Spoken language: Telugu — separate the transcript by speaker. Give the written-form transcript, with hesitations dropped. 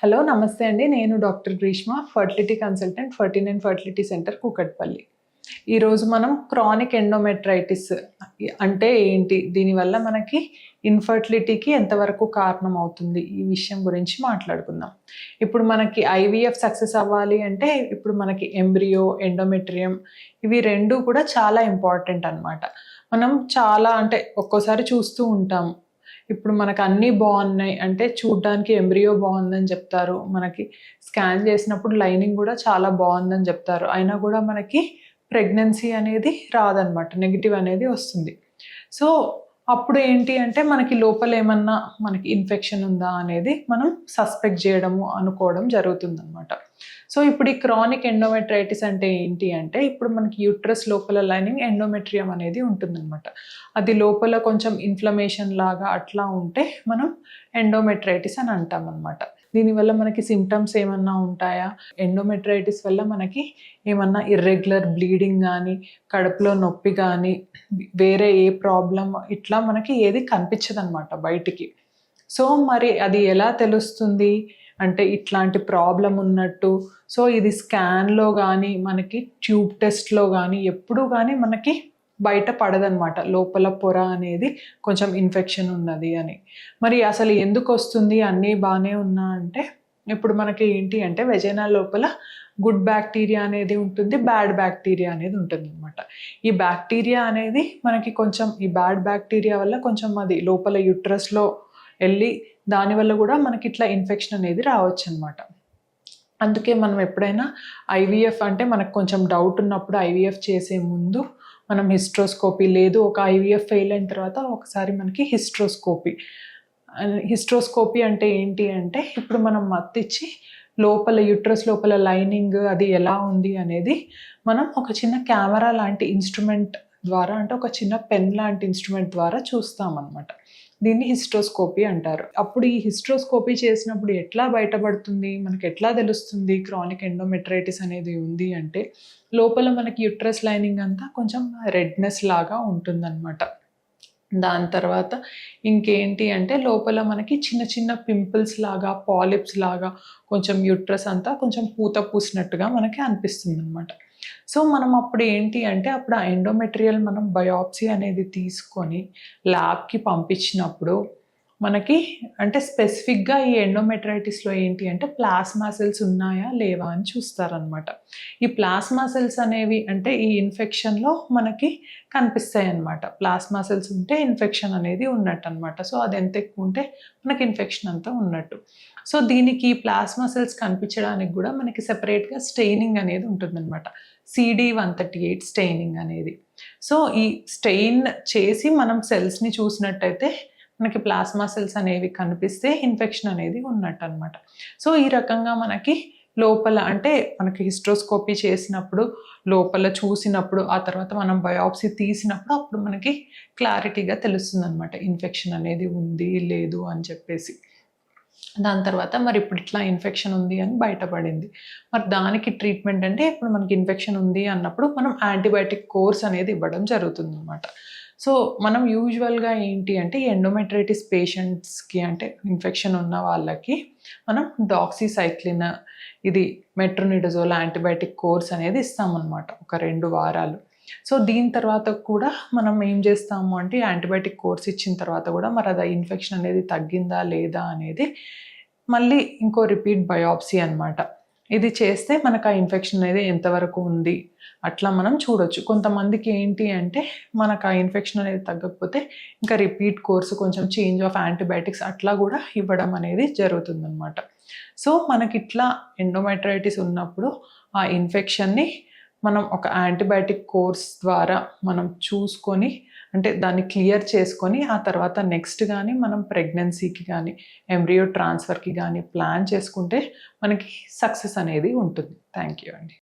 Speaker 1: హలో నమస్తే అండి. నేను doctor Greeshma, fertility consultant, 49 fertility centre Kukatpally. ఈరోజు మనం క్రానిక్ ఎండోమెట్రైటిస్ అంటే ఏంటి? దీనివల్ల మనకి ఇన్ఫర్టిలిటీకి ఎంతవరకు కారణం అవుతుంది? ఈ విషయం గురించి మాట్లాడుకుందాం. ఇప్పుడు మనకి ఐవీఎఫ్ సక్సెస్ అవ్వాలి అంటే ఇప్పుడు మనకి ఎంబ్రియో, ఎండోమెట్రియం ఇవి 2 కూడా చాలా ఇంపార్టెంట్ అనమాట. మనం చాలా అంటే ఒక్కోసారి చూస్తూ ఉంటాం. ఇప్పుడు మనకు అన్నీ బాగున్నాయి అంటే చూడ్డానికి ఎంబ్రియో బాగుందని చెప్తారు, మనకి స్కాన్ చేసినప్పుడు లైనింగ్ కూడా చాలా బాగుందని చెప్తారు, అయినా కూడా మనకి ప్రెగ్నెన్సీ అనేది రాదనమాట, నెగిటివ్ అనేది వస్తుంది. సో అప్పుడు ఏంటి అంటే మనకి లోపల ఏమన్నా మనకి ఇన్ఫెక్షన్ ఉందా అనేది మనం సస్పెక్ట్ చేయడము అనుకోవడం జరుగుతుందన్నమాట. సో ఇప్పుడు ఈ క్రానిక్ ఎండోమెట్రైటిస్ అంటే ఏంటి అంటే ఇప్పుడు మనకి యూట్రస్ లోపల లైనింగ్ ఎండోమెట్రియం అనేది ఉంటుందన్నమాట. అది లోపల కొంచెం ఇన్ఫ్లమేషన్ లాగా అట్లా ఉంటే మనం ఎండోమెట్రైటిస్ అని అంటాం అనమాట. దీనివల్ల మనకి సిమ్టమ్స్ ఏమన్నా ఉంటాయా? ఎండోమెట్రైటిస్ వల్ల మనకి ఏమన్నా ఇర్రెగ్యులర్ బ్లీడింగ్ కానీ, కడుపులో నొప్పి కానీ, వేరే ఏ ప్రాబ్లం ఇట్లా మనకి ఏది కనిపించదు అనమాట బయటికి. సో మరి అది ఎలా తెలుస్తుంది అంటే ఇట్లాంటి ప్రాబ్లం ఉన్నట్టు? సో ఇది స్కాన్లో కానీ మనకి ట్యూబ్ టెస్ట్లో కానీ ఎప్పుడు కానీ మనకి బయట పడదనమాట, లోపల పొర అనేది కొంచెం ఇన్ఫెక్షన్ ఉన్నది అని. మరి అసలు ఎందుకు వస్తుంది? అన్నీ బాగానే ఉన్నా అంటే ఇప్పుడు మనకి ఏంటి అంటే వెజైనా లోపల గుడ్ బ్యాక్టీరియా అనేది ఉంటుంది, బ్యాడ్ బ్యాక్టీరియా అనేది ఉంటుంది అనమాట. ఈ బ్యాక్టీరియా అనేది మనకి కొంచెం ఈ బ్యాడ్ బ్యాక్టీరియా వల్ల కొంచెం అది లోపల యూట్రస్లో వెళ్ళి దానివల్ల కూడా మనకి ఇట్లా ఇన్ఫెక్షన్ అనేది రావచ్చు అనమాట. అందుకే మనం ఎప్పుడైనా ఐవీఎఫ్ అంటే మనకు కొంచెం డౌట్ ఉన్నప్పుడు ఐవీఎఫ్ చేసే ముందు మనం హిస్ట్రోస్కోపీ, లేదు ఒక ఐవీఎఫ్ ఫెయిల్ అయిన తర్వాత ఒకసారి మనకి హిస్ట్రోస్కోపీ అంటే ఏంటి అంటే ఇప్పుడు మనం మత్తిచ్చి లోపల యూట్రస్ లోపల లైనింగ్ అది ఎలా ఉంది అనేది మనం ఒక చిన్న కెమెరా లాంటి ఇన్స్ట్రుమెంట్ ద్వారా, అంటే ఒక చిన్న పెన్ లాంటి ఇన్స్ట్రుమెంట్ ద్వారా చూస్తామన్నమాట. దీన్ని హిస్ట్రోస్కోపీ అంటారు. అప్పుడు ఈ హిస్ట్రోస్కోపీ చేసినప్పుడు ఎట్లా బయటపడుతుంది, మనకి ఎట్లా తెలుస్తుంది క్రానిక్ ఎండోమెట్రైటిస్ అనేది ఉంది అంటే లోపల మనకి యూట్రస్ లైనింగ్ అంతా కొంచెం రెడ్నెస్ లాగా ఉంటుందన్నమాట. దాని తర్వాత ఇంకేంటి అంటే లోపల మనకి చిన్న చిన్న పింపుల్స్ లాగా, పాలిప్స్ లాగా కొంచెం యూట్రస్ అంతా కొంచెం పూత పూసినట్టుగా మనకి అనిపిస్తుంది అనమాట. సో మనం అప్పుడు ఏంటి అంటే అప్పుడు ఆ ఎండోమెట్రియల్ మనం బయాప్సీ అనేది తీసుకొని ల్యాబ్కి పంపించినప్పుడు మనకి అంటే స్పెసిఫిక్గా ఈ ఎండోమెట్రైటిస్లో ఏంటి అంటే ప్లాస్మా సెల్స్ ఉన్నాయా లేవా అని చూస్తారనమాట. ఈ ప్లాస్మా సెల్స్ అనేవి అంటే ఈ ఇన్ఫెక్షన్లో మనకి కనిపిస్తాయి అన్నమాట. ప్లాస్మా సెల్స్ ఉంటే ఇన్ఫెక్షన్ అనేది ఉన్నట్టు అనమాట. సో అది ఎంత ఎక్కువ ఉంటే మనకి ఇన్ఫెక్షన్ అంతా ఉన్నట్టు. సో దీనికి ప్లాస్మా సెల్స్ కనిపించడానికి కూడా మనకి సెపరేట్గా స్టెయినింగ్ అనేది ఉంటుందన్నమాట, CD138 స్టెయినింగ్ అనేది. సో ఈ స్టెయిన్ చేసి మనం సెల్స్ని చూసినట్టయితే మనకి ప్లాస్మా సెల్స్ అనేవి కనిపిస్తే ఇన్ఫెక్షన్ అనేది ఉన్నట్టు అనమాట. సో ఈ రకంగా మనకి లోపల అంటే మనకి హిస్ట్రోస్కోపీ చేసినప్పుడు లోపల చూసినప్పుడు ఆ తర్వాత మనం బయాప్సీ తీసినప్పుడు అప్పుడు మనకి క్లారిటీగా తెలుస్తుంది అనమాట ఇన్ఫెక్షన్ అనేది ఉంది లేదు అని చెప్పేసి. దాని తర్వాత మరి ఇప్పుడు ఇట్లా ఇన్ఫెక్షన్ ఉంది అని బయటపడింది. మరి దానికి ట్రీట్మెంట్ అంటే ఇప్పుడు మనకి ఇన్ఫెక్షన్ ఉంది అన్నప్పుడు మనం యాంటీబయాటిక్ కోర్స్ అనేది ఇవ్వడం జరుగుతుంది అనమాట. సో మనం యూజువల్గా ఏంటి అంటే ఎండోమెట్రైటిస్ పేషెంట్స్కి అంటే ఇన్ఫెక్షన్ ఉన్న వాళ్ళకి మనం డాక్సీసైక్లిన్, ఇది మెట్రోనిడజోల్ యాంటీబయాటిక్ కోర్స్ అనేది ఇస్తామన్నమాట ఒక 2 వారాలు. సో దీని తర్వాత కూడా మనం ఏం చేస్తాము అంటే యాంటీబయాటిక్ కోర్స్ ఇచ్చిన తర్వాత కూడా మరి అది ఇన్ఫెక్షన్ అనేది తగ్గిందా లేదా అనేది మళ్ళీ ఇంకో రిపీట్ బయాప్సీ అనమాట. ఇది చేస్తే మనకు ఆ ఇన్ఫెక్షన్ అనేది ఎంతవరకు ఉంది అట్లా మనం చూడొచ్చు. కొంతమందికి ఏంటి అంటే మనకు ఆ ఇన్ఫెక్షన్ అనేది తగ్గకపోతే ఇంకా రిపీట్ కోర్సు కొంచెం చేంజ్ ఆఫ్ యాంటీబయాటిక్స్ అట్లా కూడా ఇవ్వడం అనేది జరుగుతుందన్నమాట. సో మనకి ఇట్లా ఎండోమెట్రైటిస్ ఉన్నప్పుడు ఆ ఇన్ఫెక్షన్ని మనం ఒక యాంటీబయాటిక్ కోర్స్ ద్వారా మనం చూసుకొని అంటే దాన్ని క్లియర్ చేసుకొని ఆ తర్వాత నెక్స్ట్ కానీ మనం ప్రెగ్నెన్సీకి కానీ ఎంబ్రియో ట్రాన్స్ఫర్కి కానీ ప్లాన్ చేసుకుంటే మనకి సక్సెస్ అనేది ఉంటుంది. థ్యాంక్ యూ అండి.